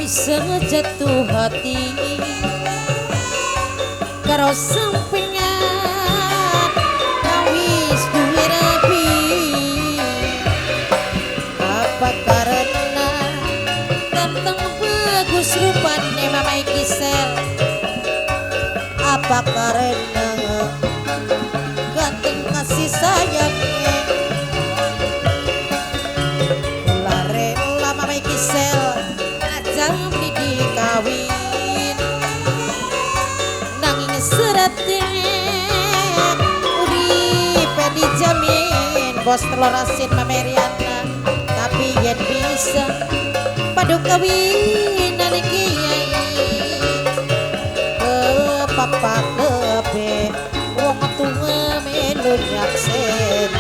bisa jatuh hati karo sampengan kawis duwe rapi. Apa karena ganteng bagus rupane Mamai Gisel? Apa karena ganteng kasih sayangnya? Kula rela Mamai Gisel ajang dikawin nanging seretnya uripe dijamin bos telur asin Mameriana. Tapi yen bisa padu kawinan kiai ke papa kebe wong tua melu nyaksen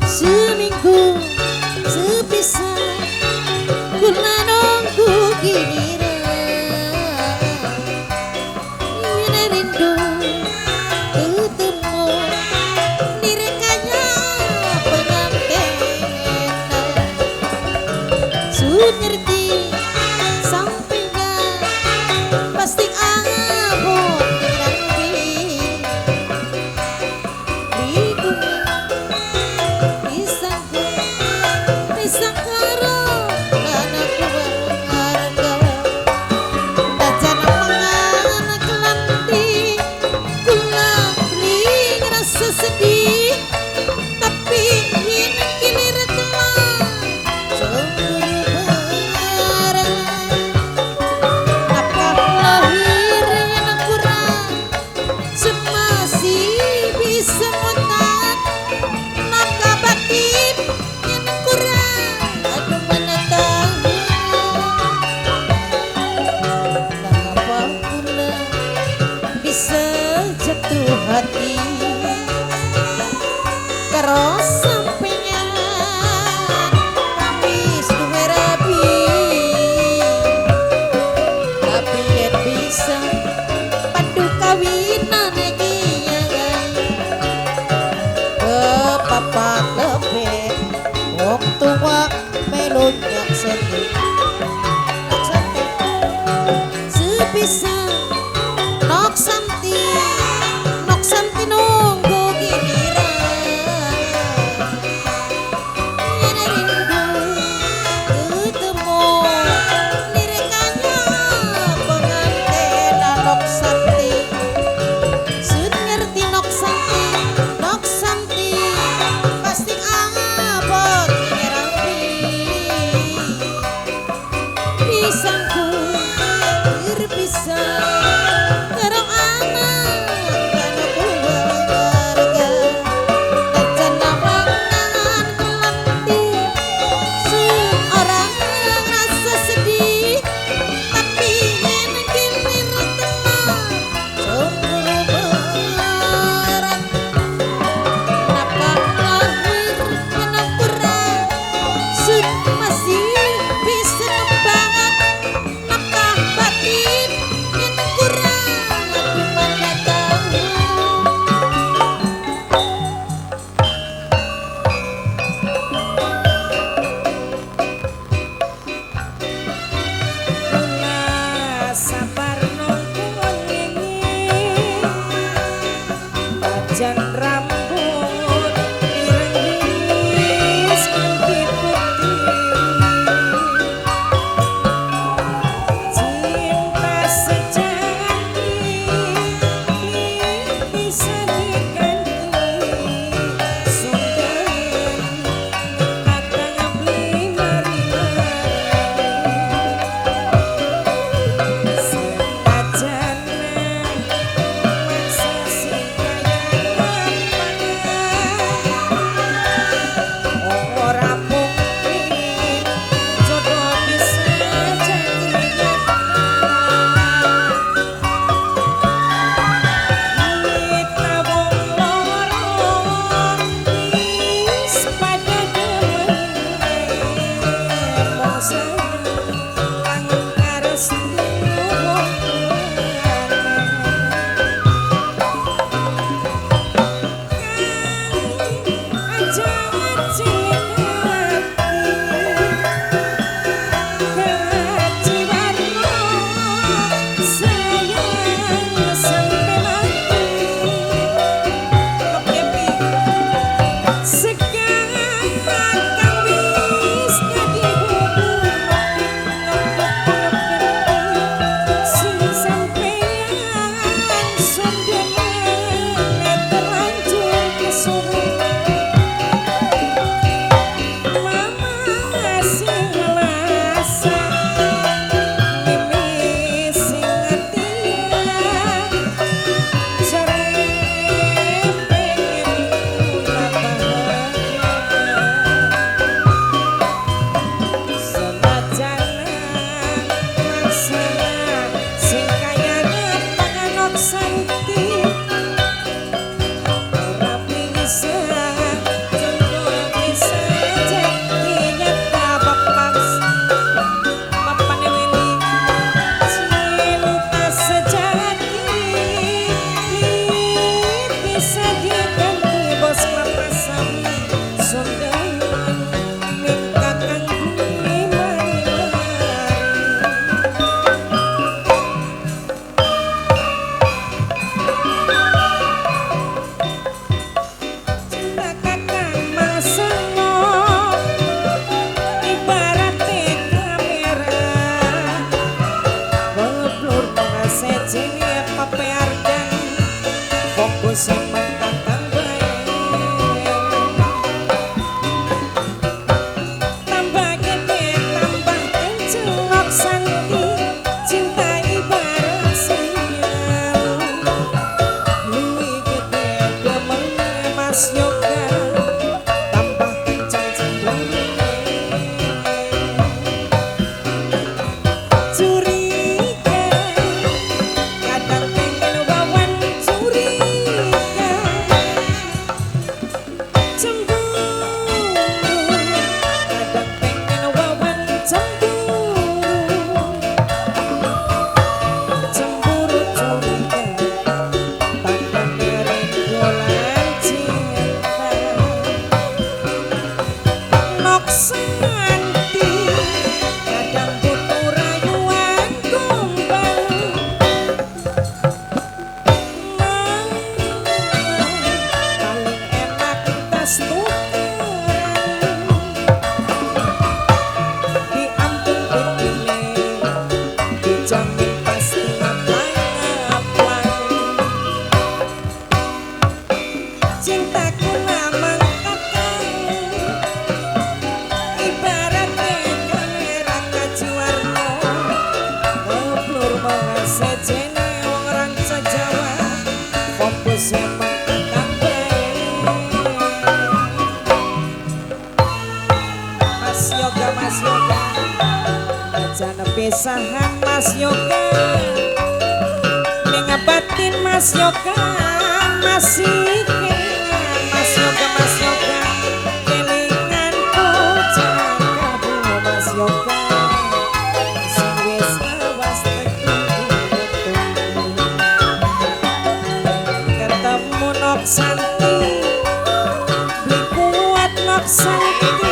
seminggu sepisah kula nunggu giliran yen rindu ketemu direkanya pengantin sun ngerti sampai gak pasti abot sedih. Tapi ini kilir telah cemburu barang. Nafkah lahir yang kurang semasih bisa ngotak. Nafkah batin yang kurang aduh mana tahu. Kenapa pula bisa jatuh hati karo sampengan kawis duwe rapi. Tapi yen bisa padu kawinan kiai ke papa lebe wong tua melu nyakseni sebisa nok santi nunggu giliran yen rindu ketemu direkanya pengantin nok santi sun ngerti nok santi pasti abot ngerampi pisangku berpisah karo anak kana keluarga dan nawangan kelanti seorang rasa sedih. Tapi yen kilir telah cemburu berat. Nafkah lahir yang kurang sun masih bisa nembangan. Nafkah batin yang kurang aduh mana tahu. Sabar nunggu nyanyi bajan rambut iris kanthi putih cinta sejati bisa diganti sundan kata ngabli mari-mari Pesahan Mas Yoga Mengabatin Mas Yoga Masih kelingan Mas Yoga Kelingan ku cakapu Mas Yoga Sing wis awas tunggu ketemu Nok Santi beli kuat Nok Santi